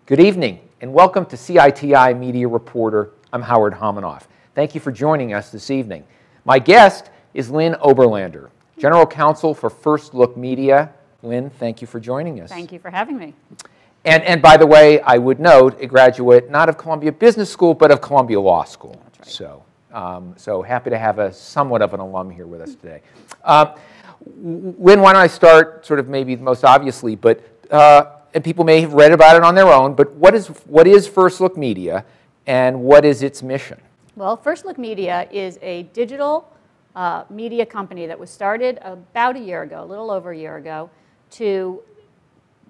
Good evening, and welcome to CITI Media Reporter. I'm Howard Homonoff. Thank you for joining us this evening. My guest is Lynn Oberlander, General Counsel for First Look Media. Lynn, thank you for joining us. Thank you for having me. And by the way, I would note, a graduate not of Columbia Business School, but of Columbia Law School. That's right. So happy to have somewhat of an alum here with us today. Lynn, why don't I start sort of maybe most obviously, but and people may have read about it on their own, but what is First Look Media and what is its mission? Well, First Look Media is a digital media company that was started about a year ago, a little over a year ago, to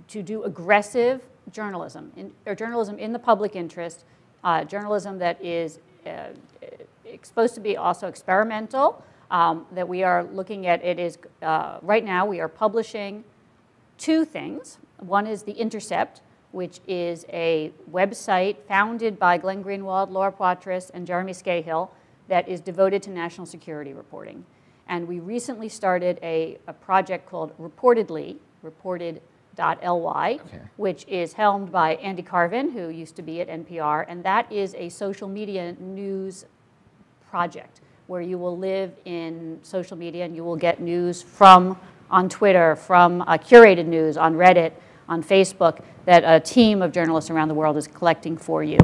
do aggressive journalism, or journalism in the public interest, journalism that is supposed to be also experimental, that we are looking at. It is, right now we are publishing two things. One is the Intercept, which is a website founded by Glenn Greenwald, Laura Poitras, and Jeremy Scahill that is devoted to national security reporting. And we recently started a project called Reportedly, reported.ly, which is helmed by Andy Carvin, who used to be at NPR, and that is a social media news project where you will live in social media and you will get news from on Twitter, from curated news on Reddit, on Facebook, that a team of journalists around the world is collecting for you.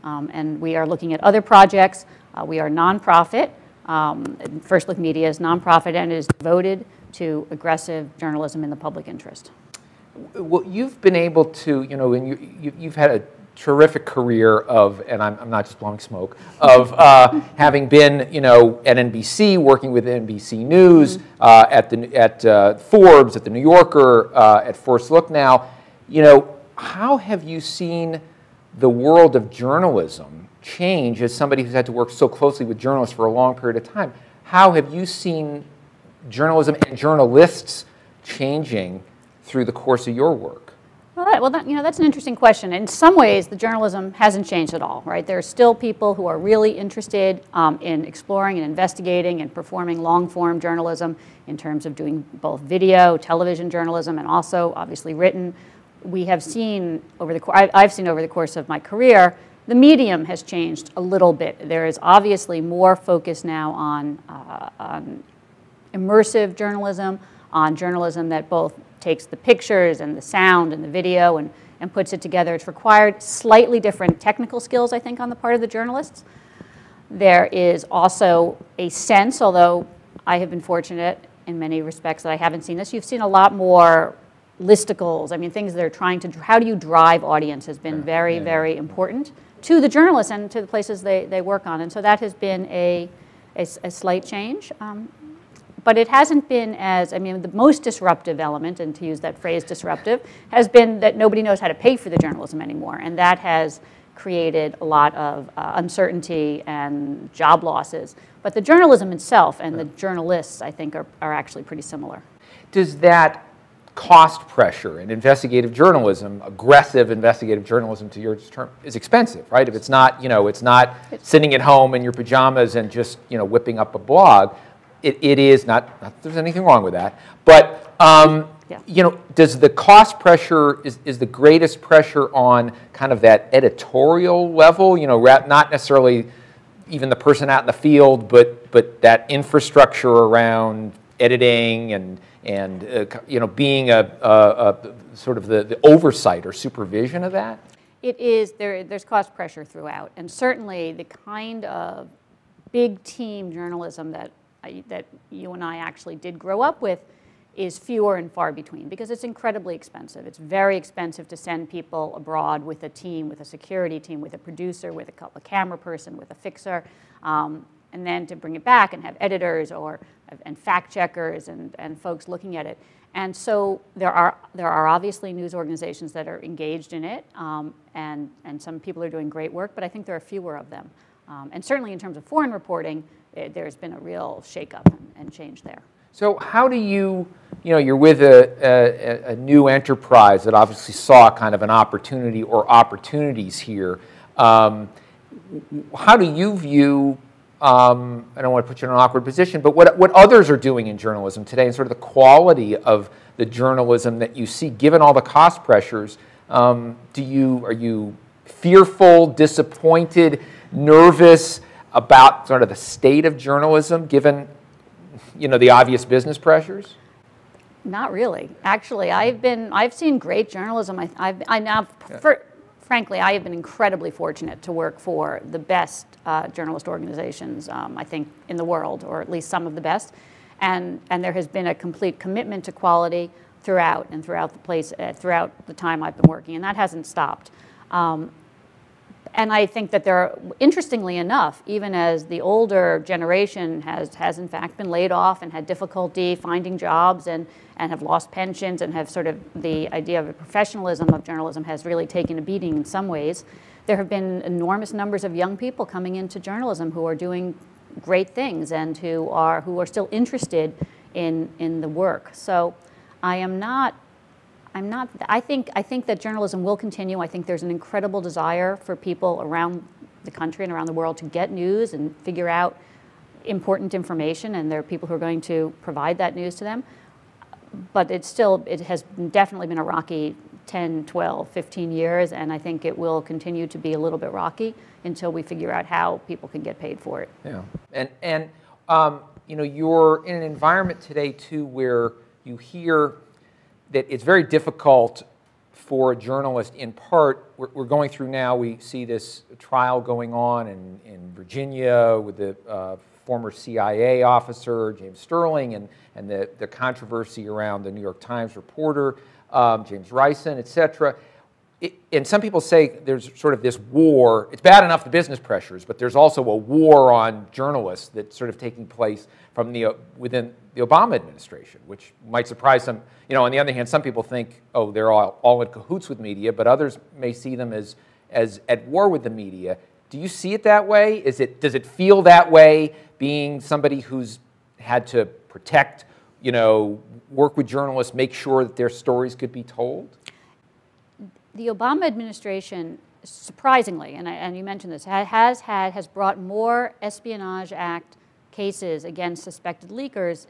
And we are looking at other projects. We are nonprofit. First Look Media is nonprofit and is devoted to aggressive journalism in the public interest. Well, you've been able to, you've had a terrific career of, and I'm not just blowing smoke, of having been, at NBC, working with NBC News, at Forbes, at the New Yorker, at First Look now. How have you seen the world of journalism change as somebody who's had to work so closely with journalists for a long period of time? How have you seen journalism and journalists changing through the course of your work? Well, that's an interesting question. In some ways, the journalism hasn't changed at all, right? There are still people who are really interested in exploring and investigating and performing long-form journalism in terms of doing both video, television journalism, and also, obviously, written. We have seen I've seen over the course of my career, the medium has changed a little bit. There is obviously more focus now on immersive journalism, on journalism that both takes the pictures and the sound and the video and puts it together. It's required slightly different technical skills, I think, on the part of the journalists. There is also a sense, although I have been fortunate in many respects that I haven't seen this, you've seen a lot more listicles. I mean, things that are trying to, how do you drive audience has been very, very important to the journalists and to the places they work on. And so that has been a slight change. But it hasn't been the most disruptive element, and to use that phrase disruptive, has been that nobody knows how to pay for the journalism anymore. And that has created a lot of uncertainty and job losses. But the journalism itself and the journalists, I think, are actually pretty similar. Does that cost pressure in investigative journalism, aggressive investigative journalism to your term, is expensive, right? If it's not, it's not sitting at home in your pajamas and just, whipping up a blog. It is not that there's anything wrong with that, but does the cost pressure, is the greatest pressure on kind of that editorial level, not necessarily even the person out in the field, but that infrastructure around editing and being a sort of the oversight or supervision of that? It is, there's cost pressure throughout, and certainly the kind of big team journalism that you and I actually did grow up with is fewer and far between because it's incredibly expensive. It's very expensive to send people abroad with a team, with a security team, with a producer, with a camera person, with a fixer, and then to bring it back and have editors and fact checkers and folks looking at it. And so there are obviously news organizations that are engaged in it, and some people are doing great work, but I think there are fewer of them. And certainly in terms of foreign reporting, there's been a real shakeup and change there. So how do you're with a new enterprise that obviously saw kind of an opportunity or opportunities here. How do you view, I don't want to put you in an awkward position, but what others are doing in journalism today and sort of the quality of the journalism that you see, given all the cost pressures? Are you fearful, disappointed, nervous about sort of the state of journalism, given, the obvious business pressures? Not really. Actually, I've seen great journalism. Frankly, I have been incredibly fortunate to work for the best journalist organizations, I think, in the world, or at least some of the best. And there has been a complete commitment to quality throughout the time I've been working, and that hasn't stopped. And I think that interestingly enough, even as the older generation has in fact been laid off and had difficulty finding jobs and have lost pensions and have sort of the idea of a professionalism of journalism has really taken a beating in some ways, there have been enormous numbers of young people coming into journalism who are doing great things and who are still interested in the work. So I think that journalism will continue. I think there's an incredible desire for people around the country and around the world to get news and figure out important information, and there are people who are going to provide that news to them. But it has definitely been a rocky 10, 12, 15 years, and I think it will continue to be a little bit rocky until we figure out how people can get paid for it. Yeah, and you're in an environment today too where you hear that it's very difficult for a journalist. In part, we're going through now, we see this trial going on in Virginia with the former CIA officer, James Sterling, and the controversy around the New York Times reporter, James Rison, et cetera. And some people say there's sort of this war. It's bad enough, the business pressures, but there's also a war on journalists that's sort of taking place from within the Obama administration, which might surprise some. On the other hand, some people think, oh, they're all in cahoots with media, but others may see them as at war with the media. Do you see it that way? Does it feel that way, being somebody who's had to protect, work with journalists, make sure that their stories could be told? The Obama administration, surprisingly, and you mentioned this, has brought more Espionage Act cases against suspected leakers,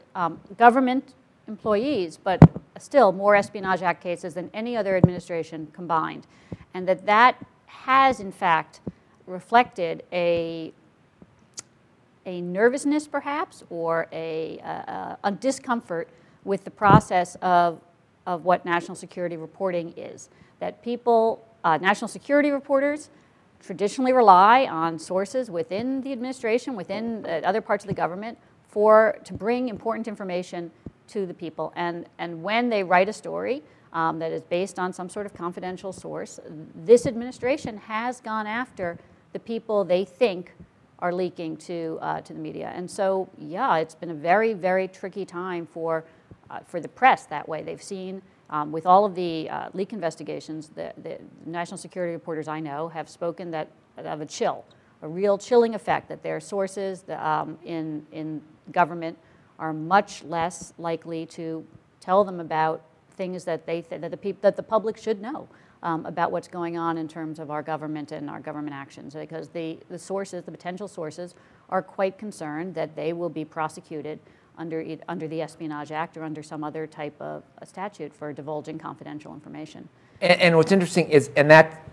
government employees, but still more Espionage Act cases than any other administration combined. And that has, in fact, reflected a nervousness, perhaps, or a discomfort with the process of what national security reporting is. That people, national security reporters, traditionally rely on sources within the administration, within other parts of the government, to bring important information to the people. And when they write a story that is based on some sort of confidential source, this administration has gone after the people they think are leaking to the media. And so, yeah, it's been a very, very tricky time for the press that way. They've seen, with all of the leak investigations, the national security reporters I know have spoken of a real chilling effect, that their sources in government are much less likely to tell them about things that that the public should know about what's going on in terms of our government and our government actions, because the potential sources, are quite concerned that they will be prosecuted under the Espionage Act or under some other type of a statute for divulging confidential information. And what's interesting is, and that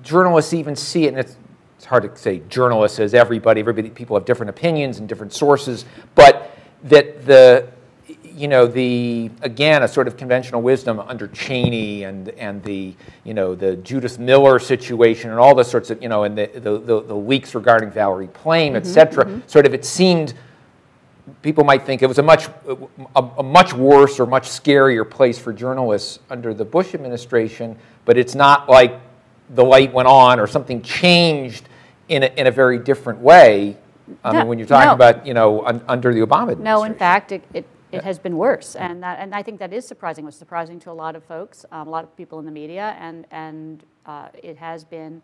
journalists even see it, and it's hard to say journalists as everybody, people have different opinions and different sources, but that again, a sort of conventional wisdom under Cheney and the Judith Miller situation and all the sorts of, and the leaks regarding Valerie Plame, et cetera, sort of, it seemed, people might think it was a much worse or much scarier place for journalists under the Bush administration, but it's not like the light went on or something changed in a very different way. I mean, when you're talking about, under the Obama administration. No, in fact, it has been worse, and I think that is surprising. It was surprising to a lot of folks, a lot of people in the media, and it has been,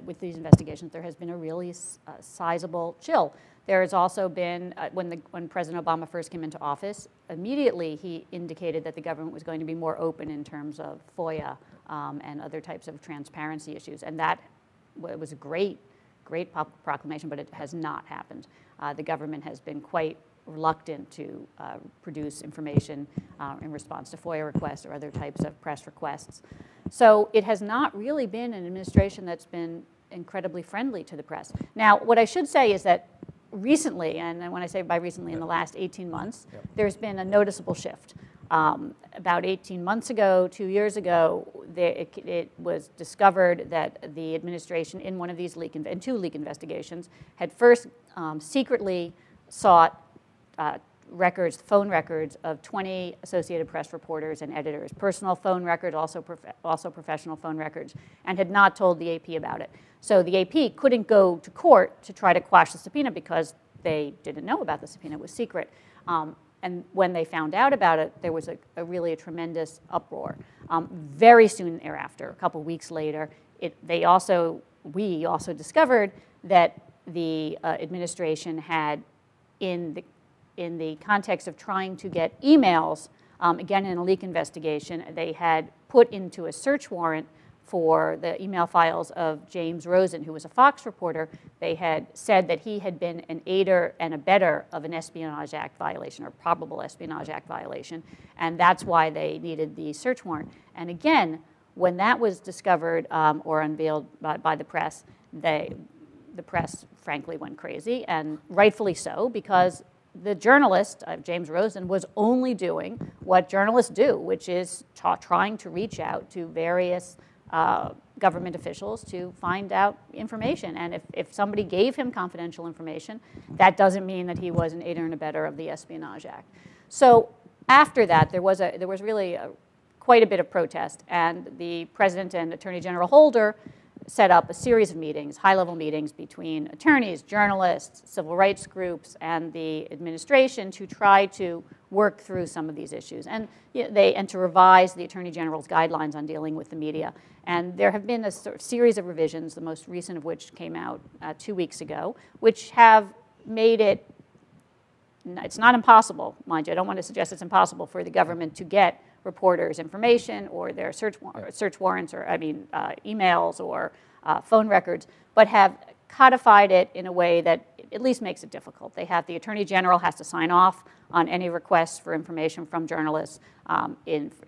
with these investigations, there has been a really sizable chill. There has also been, when President Obama first came into office, immediately he indicated that the government was going to be more open in terms of FOIA and other types of transparency issues, and that was a great proclamation, but it has not happened. The government has been quite reluctant to produce information in response to FOIA requests or other types of press requests. So it has not really been an administration that's been incredibly friendly to the press. Now, what I should say is that recently, and when I say by recently, in the last 18 months, there's been a noticeable shift. About 18 months ago, 2 years ago, it was discovered that the administration in one of these two leak investigations had first secretly sought phone records of 20 Associated Press reporters and editors, personal phone records, also professional phone records, and had not told the AP about it. So the AP couldn't go to court to try to quash the subpoena because they didn't know about the subpoena. It was secret. And when they found out about it, there was really a tremendous uproar. Very soon thereafter, a couple weeks later, we also discovered that the administration had, in the context of trying to get emails, again in a leak investigation, they had put into a search warrant for the email files of James Rosen, who was a Fox reporter. They had said that he had been an aider and abettor of an Espionage Act violation, or probable Espionage Act violation, and that's why they needed the search warrant. And again, when that was discovered or unveiled by the press, the press frankly went crazy, and rightfully so, because the journalist, James Rosen, was only doing what journalists do, which is trying to reach out to various government officials to find out information. And if somebody gave him confidential information, that doesn't mean that he was an aider and abettor of the Espionage Act. So after that, there was really quite a bit of protest, and the President and Attorney General Holder set up a series of meetings, high-level meetings between attorneys, journalists, civil rights groups, and the administration to try to work through some of these issues, and to revise the Attorney General's guidelines on dealing with the media. And there have been a series of revisions, the most recent of which came out 2 weeks ago, which have made it, it's not impossible, mind you, I don't want to suggest it's impossible for the government to get reporters' information or their search warrants, or emails or phone records, but have codified it in a way that at least makes it difficult. They have, the Attorney General has to sign off on any requests for information from journalists.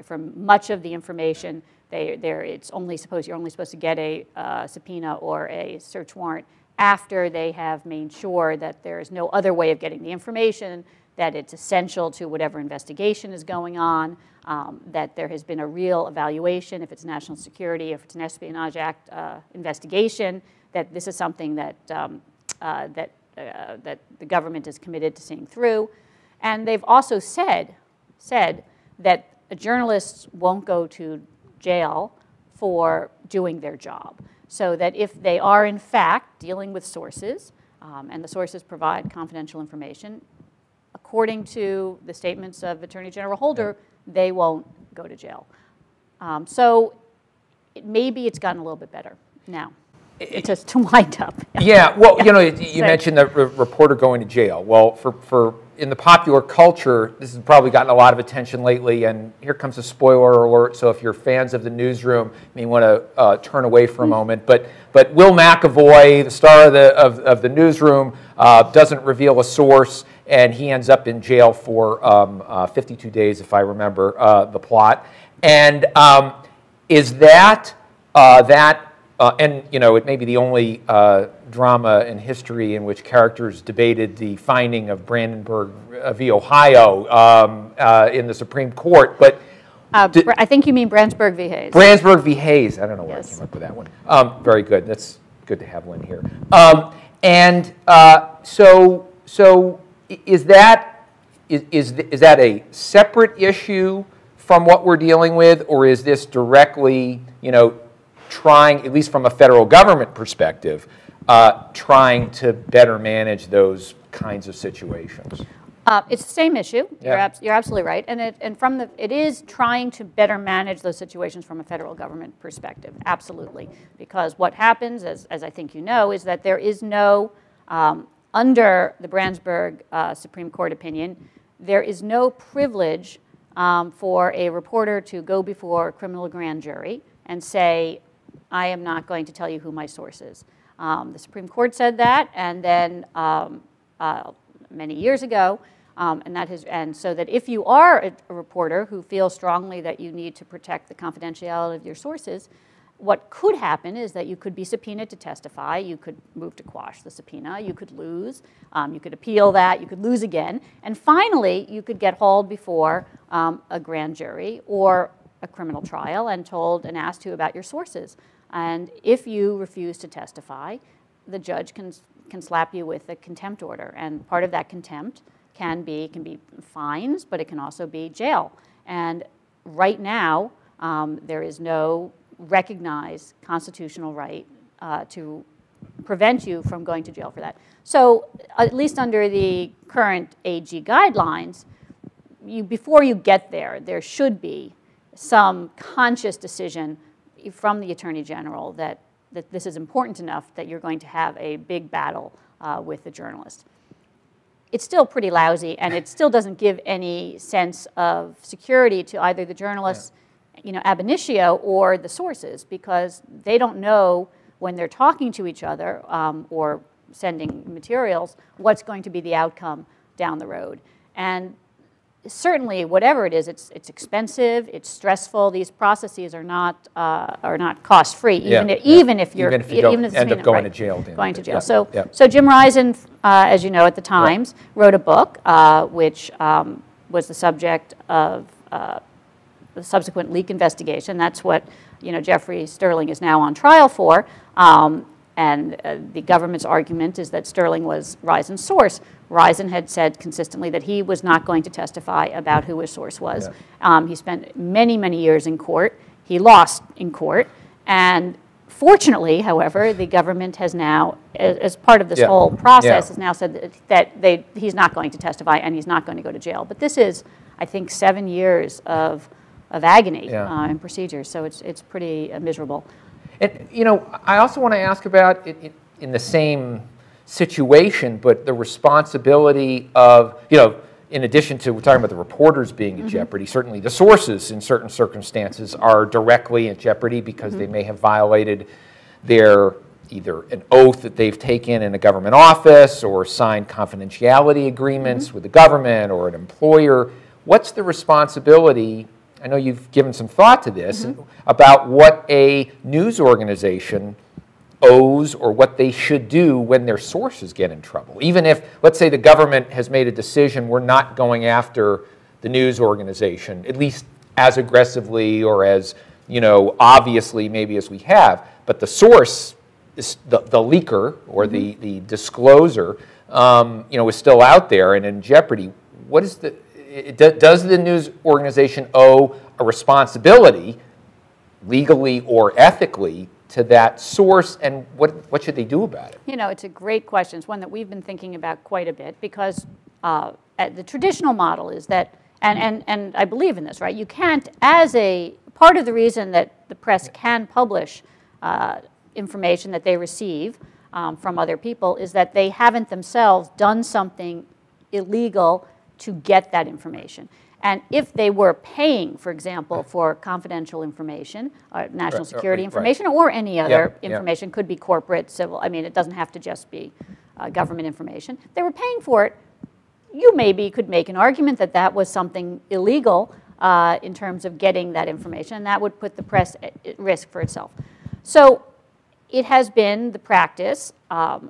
From much of the information, you're only supposed to get a subpoena or a search warrant after they have made sure that there is no other way of getting the information, that it's essential to whatever investigation is going on, that there has been a real evaluation, if it's national security, if it's an Espionage Act investigation, that this is something that that the government is committed to seeing through. And they've also said that journalists won't go to jail for doing their job. So that if they are in fact dealing with sources, and the sources provide confidential information, according to the statements of Attorney General Holder, they won't go to jail. So maybe it's gotten a little bit better now. It's just to wind up. Yeah, well, you mentioned the reporter going to jail. Well, for in the popular culture, this has probably gotten a lot of attention lately, and here comes a spoiler alert, so if you're fans of the newsroom, you may want to turn away for a moment. But Will McAvoy, the star of the newsroom, doesn't reveal a source, and he ends up in jail for 52 days, if I remember the plot. And is that and it may be the only drama in history in which characters debated the finding of Brandenburg v. Ohio in the Supreme Court, but I think you mean Brandsburg v. Hayes. Brandsburg v. Hayes. I don't know where I came up with that one. Very good. That's good to have Lynn here. So is that a separate issue from what we're dealing with, or is this directly, trying, at least from a federal government perspective, trying to better manage those kinds of situations? It's the same issue. Yeah. You're absolutely right, and it is trying to better manage those situations from a federal government perspective. Absolutely, because what happens, as I think you know, is that there is no under the Brandsburg Supreme Court opinion, there is no privilege for a reporter to go before a criminal grand jury and say, I am not going to tell you who my source is. The Supreme Court said that, and then many years ago, And so that if you are a reporter who feels strongly that you need to protect the confidentiality of your sources, what could happen is that you could be subpoenaed to testify, you could move to quash the subpoena, you could lose, you could appeal that, you could lose again, and finally you could get hauled before a grand jury or a criminal trial and told and asked you about your sources. And if you refuse to testify, the judge can slap you with a contempt order, and part of that contempt can be fines, but it can also be jail. And right now, there is no recognized constitutional right to prevent you from going to jail for that. So at least under the current AG guidelines, before you get there, there should be some conscious decision from the Attorney General that this is important enough that you're going to have a big battle with the journalist. It's still pretty lousy, and it still doesn't give any sense of security to either the journalists, ab initio, or the sources, because they don't know when they're talking to each other or sending materials what's going to be the outcome down the road. And certainly, whatever it is, it's expensive, it's stressful. These processes are not cost-free, even if you end up going to jail. Going to jail. So Jim Risen, as you know, at the Times, wrote a book which was the subject of the subsequent leak investigation. That's what Jeffrey Sterling is now on trial for. And the government's argument is that Sterling was Risen's source. Risen had said consistently that he was not going to testify about who his source was. He spent many, many years in court. He lost in court. And fortunately, however, the government has now, as part of this whole process, has now said that he's not going to testify and he's not going to go to jail. But this is, I think, 7 years of agony and procedures. So it's pretty miserable. And, I also want to ask about it in the same situation, but the responsibility of, in addition to, we're talking about the reporters being in jeopardy, certainly the sources in certain circumstances are directly in jeopardy because they may have violated their either an oath that they've taken in a government office or signed confidentiality agreements with the government or an employer. What's the responsibility? I know you've given some thought to this, about what a news organization owes or what they should do when their sources get in trouble. Even if, let's say the government has made a decision, we're not going after the news organization, at least as aggressively or as, obviously maybe as we have, but the source, is the leaker or the discloser, is still out there and in jeopardy. What is does the news organization owe a responsibility, legally or ethically, to that source, and what should they do about it? It's a great question. It's one that we've been thinking about quite a bit because the traditional model is that, and I believe in this, right? You can't, as a part of the reason that the press can publish information that they receive from other people is that they haven't themselves done something illegal to get that information. And if they were paying, for example, for confidential information, national security information, or any other information, could be corporate, civil, it doesn't have to just be government information. If they were paying for it, you maybe could make an argument that that was something illegal in terms of getting that information, and that would put the press at risk for itself. So it has been the practice of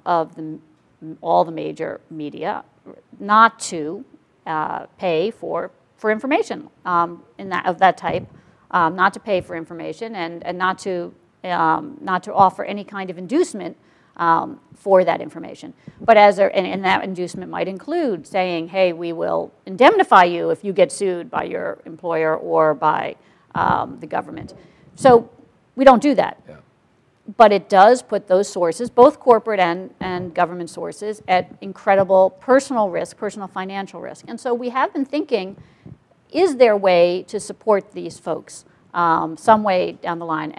all the major media not to pay for information of that type, not to pay for information, and not to offer any kind of inducement for that information. But and that inducement might include saying, hey, we will indemnify you if you get sued by your employer or by the government. So we don't do that. But it does put those sources, both corporate and government sources, at incredible personal risk, personal financial risk. And so we have been thinking, is there a way to support these folks some way down the line?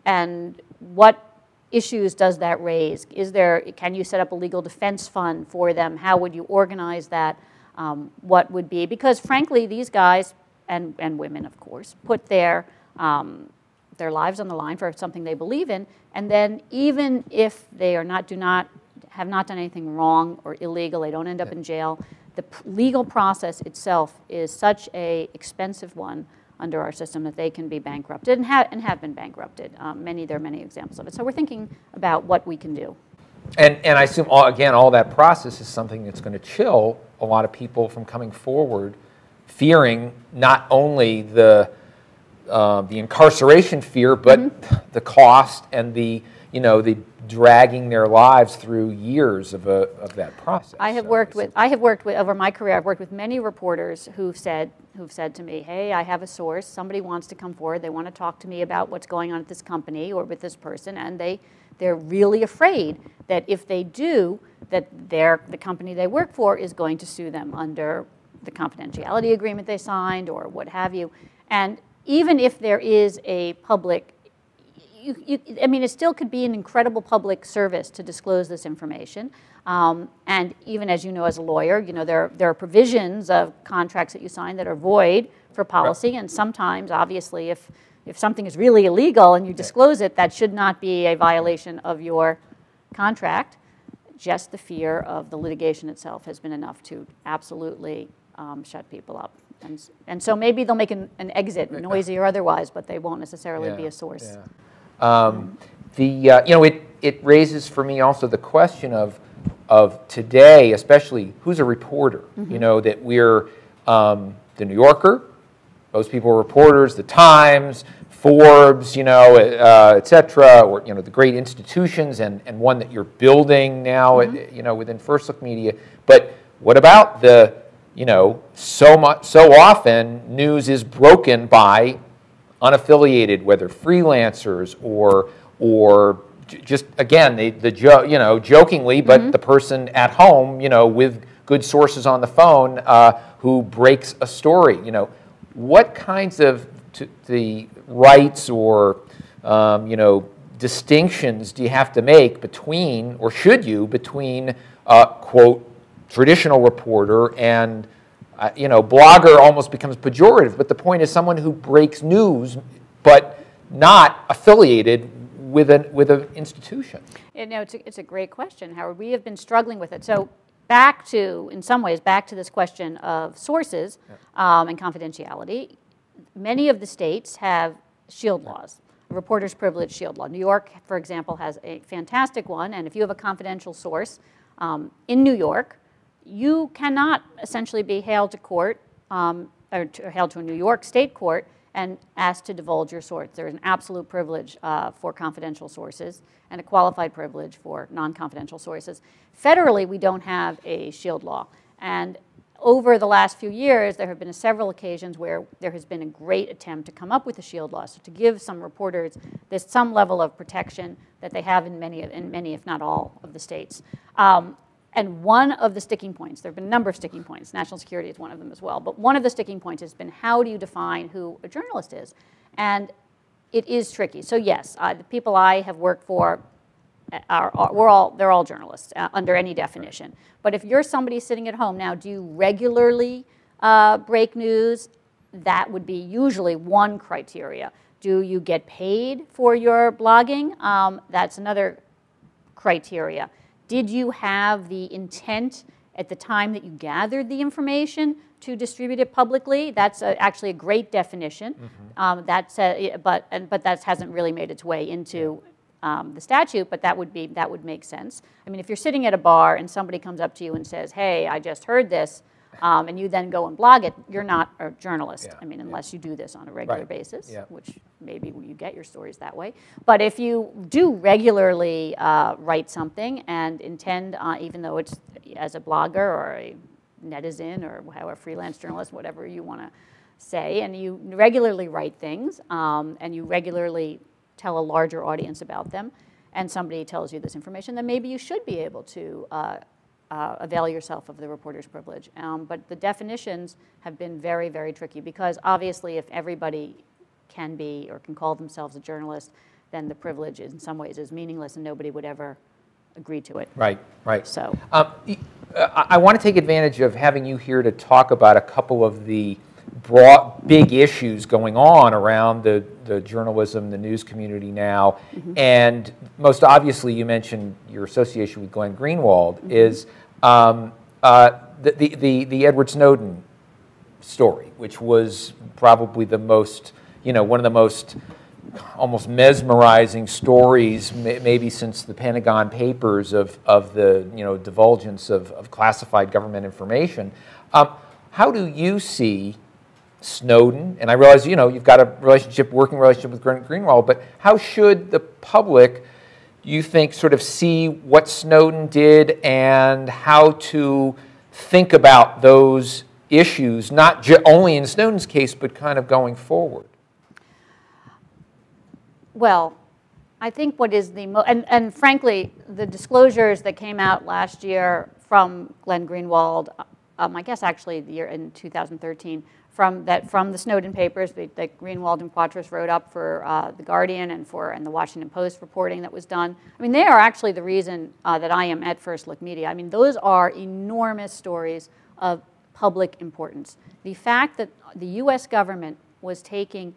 And what issues does that raise? Can you set up a legal defense fund for them? How would you organize that? What would be? Because frankly, these guys, and women, of course, put their lives on the line for something they believe in, and then even if they have not done anything wrong or illegal, they don't end up in jail, the legal process itself is such a expensive one under our system that they can be bankrupted and have been bankrupted. There are many examples of it. So we're thinking about what we can do. And I assume, all that process is something that's going to chill a lot of people from coming forward, fearing not only the incarceration fear, but the cost and the dragging their lives through years of that process. Over my career, I've worked with many reporters who've said to me, hey, I have a source, somebody wants to come forward, they want to talk to me about what's going on at this company or with this person, and they're really afraid that if they do, that the company they work for is going to sue them under the confidentiality agreement they signed or what have you. And even if there is a public, I mean, it still could be an incredible public service to disclose this information. And even as you know, as a lawyer, there are provisions of contracts that you sign that are void for policy. And sometimes, obviously, if something is really illegal and you disclose it, that should not be a violation of your contract. Just the fear of the litigation itself has been enough to absolutely shut people up. And so maybe they'll make an exit, noisy or otherwise, but they won't necessarily be a source. It raises for me also the question of today, especially who's a reporter. That we're the New Yorker, those people are reporters, the Times, Forbes, et cetera, or the great institutions, and one that you're building now, within First Look Media. But what about the so often news is broken by unaffiliated, whether freelancers or just again jokingly, but the person at home, with good sources on the phone, who breaks a story. What kinds of the rights or distinctions do you have to make between, or should you, between quote traditional reporter and blogger almost becomes pejorative, but the point is someone who breaks news but not affiliated with an institution. It's a great question, Howard. We have been struggling with it. So in some ways, back to this question of sources and confidentiality, many of the states have shield laws, a reporter's privilege shield law. New York, for example, has a fantastic one, and if you have a confidential source in New York, you cannot essentially be hailed to court or hailed to a New York state court and asked to divulge your source. There is an absolute privilege for confidential sources and a qualified privilege for non-confidential sources. Federally, we don't have a shield law. And over the last few years, there have been several occasions where there has been a great attempt to come up with a shield law, so to give some reporters some level of protection that they have in many, if not all, of the states. And one of the sticking points, there have been a number of sticking points, national security is one of them as well, but one of the sticking points has been how do you define who a journalist is? And it is tricky. So yes, the people I have worked for, they're all journalists under any definition. But if you're somebody sitting at home now, do you regularly break news? That would be usually one criteria. Do you get paid for your blogging? That's another criteria. Did you have the intent at the time that you gathered the information to distribute it publicly? That's actually a great definition. But that hasn't really made its way into the statute, but that would make sense. I mean, if you're sitting at a bar and somebody comes up to you and says, hey, I just heard this, and you then go and blog it, you're not a journalist. I mean, unless you do this on a regular basis, which maybe you get your stories that way. But if you do regularly write something and intend, even though it's as a blogger or a netizen or however, freelance journalist, whatever you want to say, and you regularly write things and you regularly tell a larger audience about them, and somebody tells you this information, then maybe you should be able to avail yourself of the reporter's privilege. But the definitions have been very, very tricky because obviously if everybody can be or can call themselves a journalist, then the privilege in some ways is meaningless and nobody would ever agree to it. Right, right. So I want to take advantage of having you here to talk about a couple of the big issues going on around the journalism, the news community now. And most obviously, you mentioned your association with Glenn Greenwald, is the Edward Snowden story, which was probably the most, one of the most almost mesmerizing stories, maybe since the Pentagon Papers, of the divulgence of classified government information. How do you see Snowden? And I realize you've got a working relationship with Greenwald, but how should the public, you think, sort of see what Snowden did and how to think about those issues, not only in Snowden's case, but kind of going forward? Well, I think what is the and frankly, the disclosures that came out last year from Glenn Greenwald, I guess actually the year in 2013, from the Snowden papers that Greenwald and Quatros wrote up for The Guardian and the Washington Post reporting that was done. I mean, they are actually the reason that I am at First Look Media. I mean, those are enormous stories of public importance. The fact that the U.S. government was taking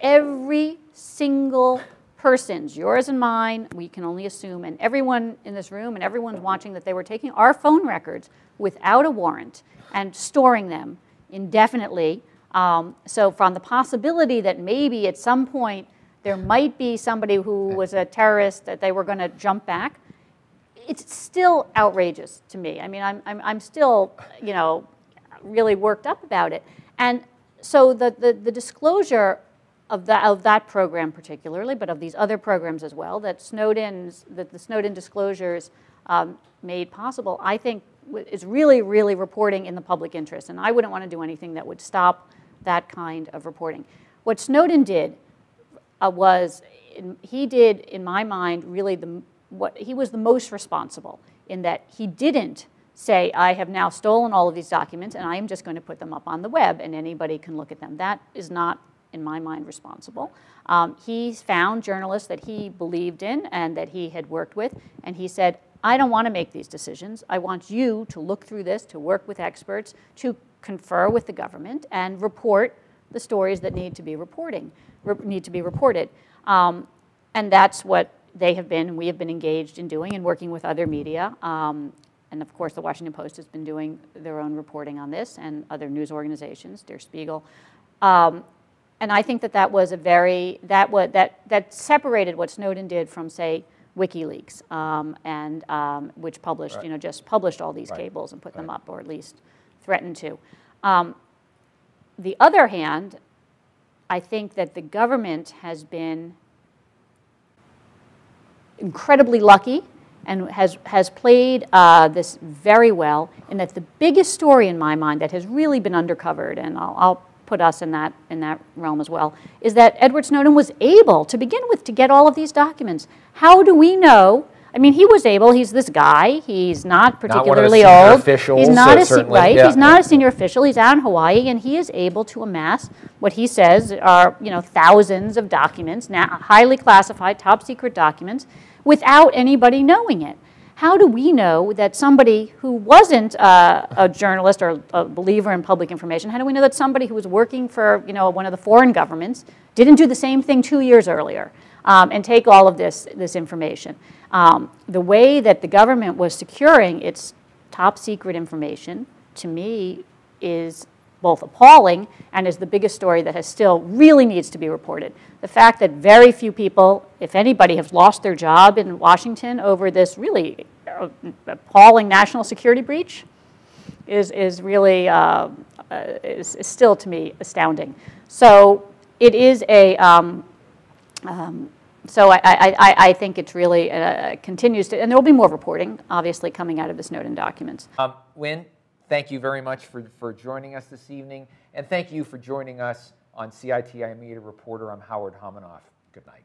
every single person's, yours and mine, we can only assume, and everyone in this room and everyone's watching, that they were taking our phone records without a warrant and storing them indefinitely. So from the possibility that maybe at some point there might be somebody who was a terrorist that they were going to jump back, it's still outrageous to me. I mean, I'm still, really worked up about it. And so the disclosure of that program particularly, but of these other programs as well, that the Snowden disclosures made possible, I think is really, really reporting in the public interest. And I wouldn't want to do anything that would stop that kind of reporting. What Snowden did he did, in my mind, really he was the most responsible, in that he didn't say, I have now stolen all of these documents and I am just going to put them up on the web and anybody can look at them. That is not, in my mind, responsible. He found journalists that he believed in and that he had worked with, and he said, I don't want to make these decisions. I want you to look through this, to work with experts, to confer with the government and report the stories that need to be reported. And that's what they have been, and we have been engaged in doing and working with other media. And of course, the Washington Post has been doing their own reporting on this, and other news organizations, Der Spiegel. And I think that was that separated what Snowden did from, say, WikiLeaks, which published, right. Just published all these cables and put them up, or at least threatened to. The other hand, I think that the government has been incredibly lucky and has played this very well, in that the biggest story in my mind that has really been undercovered, and I'll put us in that realm as well, is that Edward Snowden was able, to begin with, to get all of these documents. How do we know? I mean, he was able. He's this guy. He's not particularly old. He's not He's not a senior official. He's out in Hawaii, and he is able to amass what he says are thousands of documents, now highly classified, top secret documents, without anybody knowing it. How do we know that somebody who wasn't a journalist or a believer in public information, how do we know that somebody who was working for one of the foreign governments didn't do the same thing 2 years earlier and take all of this information? The way that the government was securing its top secret information, to me, is both appalling and is the biggest story that still really needs to be reported. The fact that very few people, if anybody, have lost their job in Washington over this really appalling national security breach is really is still, to me, astounding. So it is a so I think it's really continues to, and there will be more reporting, obviously, coming out of the Snowden documents. Lynn, thank you very much for joining us this evening, and thank you for joining us on CITI Media Reporter. I'm Howard Homonoff. Good night.